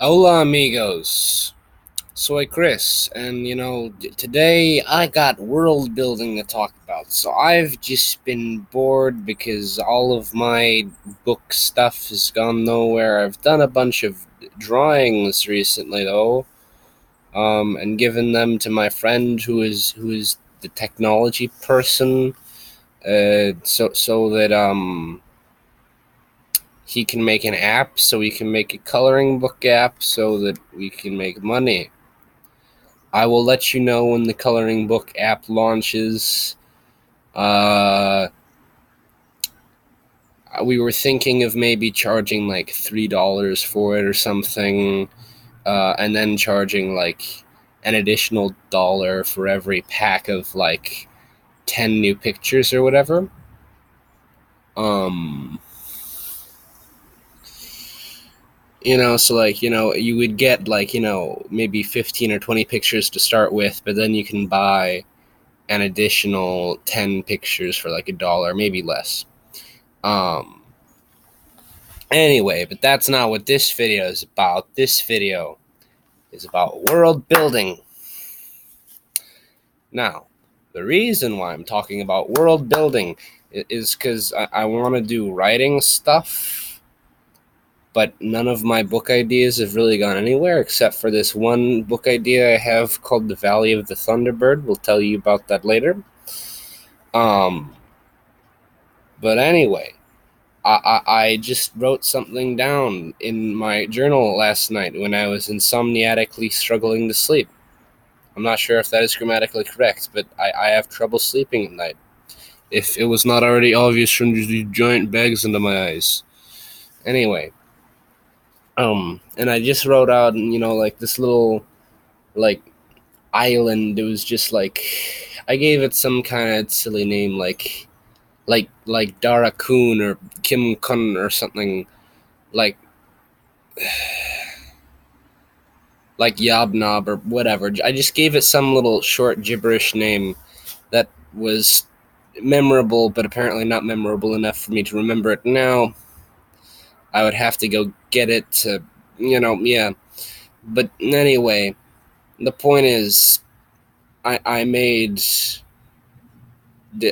Hola, amigos. Soy Chris, and today I got world building to talk about. So I've just been bored because all of my book stuff has gone nowhere. I've done a bunch of drawings recently, though, and given them to my friend who is the technology person, so that he can make an app, so we can make a coloring book app, so that we can make money. I will let you know when the coloring book app launches. Uh, we were thinking of maybe charging like $3 for it or something, and then charging like an additional dollar for every pack of like 10 new pictures or whatever. Um, so like, you would get like, maybe 15 or 20 pictures to start with, but then you can buy an additional 10 pictures for like $1, maybe less. Um, Anyway, but that's not what this video is about. This video is about world building. Now, the reason why I'm talking about world building is because I want to do writing stuff, but none of my book ideas have really gone anywhere except for this one book idea I have called The Valley of the Thunderbird. We'll tell you about that later. Um, but anyway, I just wrote something down in my journal last night when I was insomniatically struggling to sleep. I'm not sure if that is grammatically correct, but I have trouble sleeping at night. If it was not already obvious from these giant bags under my eyes. Anyway, and I just wrote out, like this little, like, island. It was just like, I gave it some kind of silly name, like Dara Kun or Kim Kun or something, like like Yobnob or whatever. I just gave it some little short gibberish name that was memorable, but apparently not memorable enough for me to remember it now. I would have to go get it to, yeah. But anyway, the point is, I made.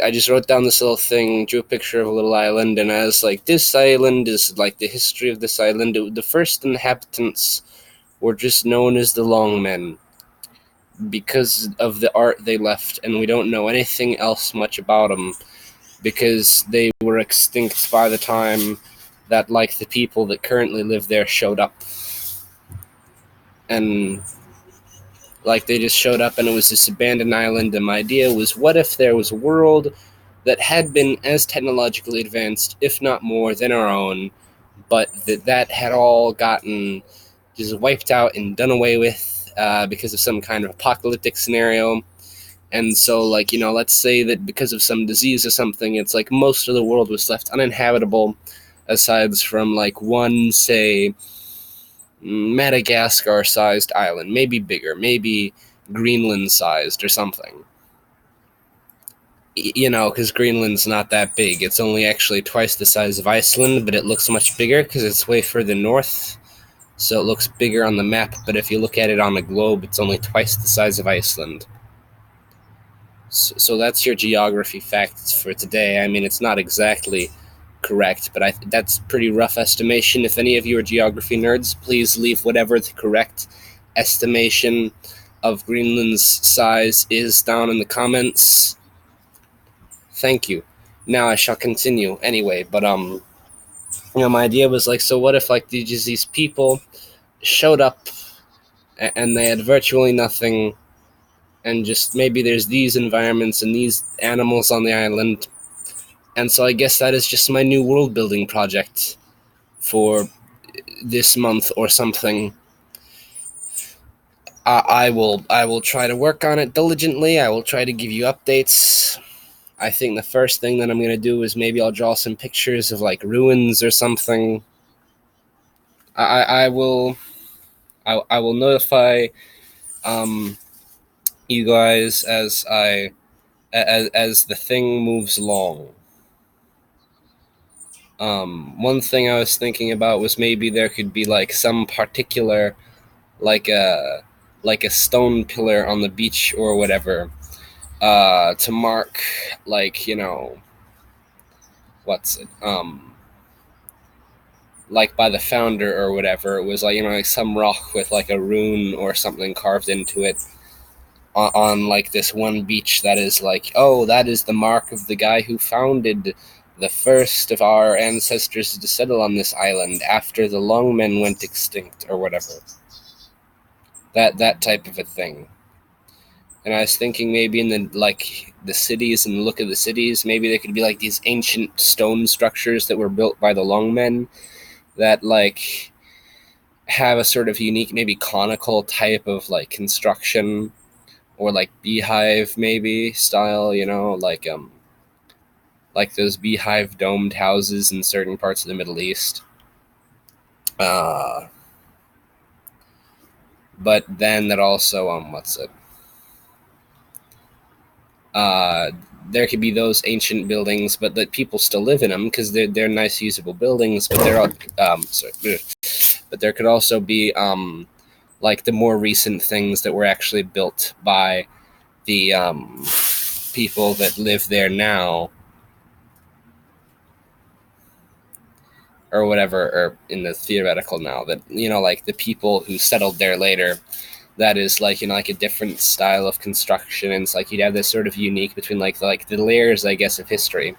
I just wrote down this little thing, drew a picture of a little island, and I was like, this island is like the history of this island. The first inhabitants were just known as the Longmen because of the art they left, and we don't know anything else much about them because they were extinct by the time that like the people that currently live there showed up. And like they just showed up and it was this abandoned island, and my idea was, what if there was a world that had been as technologically advanced, if not more, than our own, but that had all gotten just wiped out and done away with because of some kind of apocalyptic scenario. And so, like, let's say that because of some disease or something, it's like most of the world was left uninhabitable, aside from like one, say, Madagascar-sized island, maybe bigger, maybe Greenland-sized or something. Because Greenland's not that big. It's only actually twice the size of Iceland, but it looks much bigger because it's way further north. So it looks bigger on the map, but if you look at it on a globe, it's only twice the size of Iceland. So that's your geography facts for today. I mean, it's not exactly correct, but that's pretty rough estimation. If any of you are geography nerds, please leave whatever the correct estimation of Greenland's size is down in the comments. Thank you. Now I shall continue anyway, but my idea was like, so what if like these people showed up and they had virtually nothing, and just maybe there's these environments and these animals on the island. And so I guess that is just my new world building project for this month or something. I will try to work on it diligently. I will try to give you updates. I think the first thing that I'm gonna do is maybe I'll draw some pictures of like ruins or something. I will I will notify um you guys as the thing moves along. One thing I was thinking about was maybe there could be like some particular, like a stone pillar on the beach or whatever, to mark, like, what's it, like by the founder or whatever. It was like, like some rock with like a rune or something carved into it on like this one beach that is like, oh, that is the mark of the guy who founded the first of our ancestors to settle on this island after the Longmen went extinct or whatever. That type of a thing. And I was thinking maybe in the cities and the look of the cities, maybe there could be like these ancient stone structures that were built by the Longmen that like have a sort of unique, maybe conical type of like construction, or like beehive maybe style, like those beehive domed houses in certain parts of the Middle East. Uh, but then that also what's it? Uh, there could be those ancient buildings, but that people still live in them because they're nice, usable buildings. But they're all sorry, but there could also be like the more recent things that were actually built by the people that live there now, or whatever, or in the theoretical now, that like the people who settled there later, that is like, like a different style of construction. And it's like you'd have this sort of unique between like the layers, I guess, of history,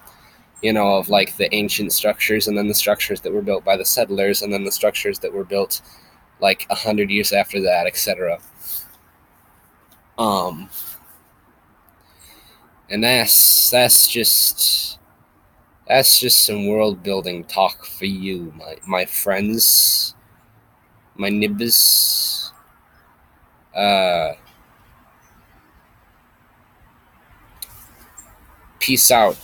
of like the ancient structures, and then the structures that were built by the settlers, and then the structures that were built like 100 years after that, etc. um and that's just some world building talk for you, my friends, my nibbers. uh Peace out.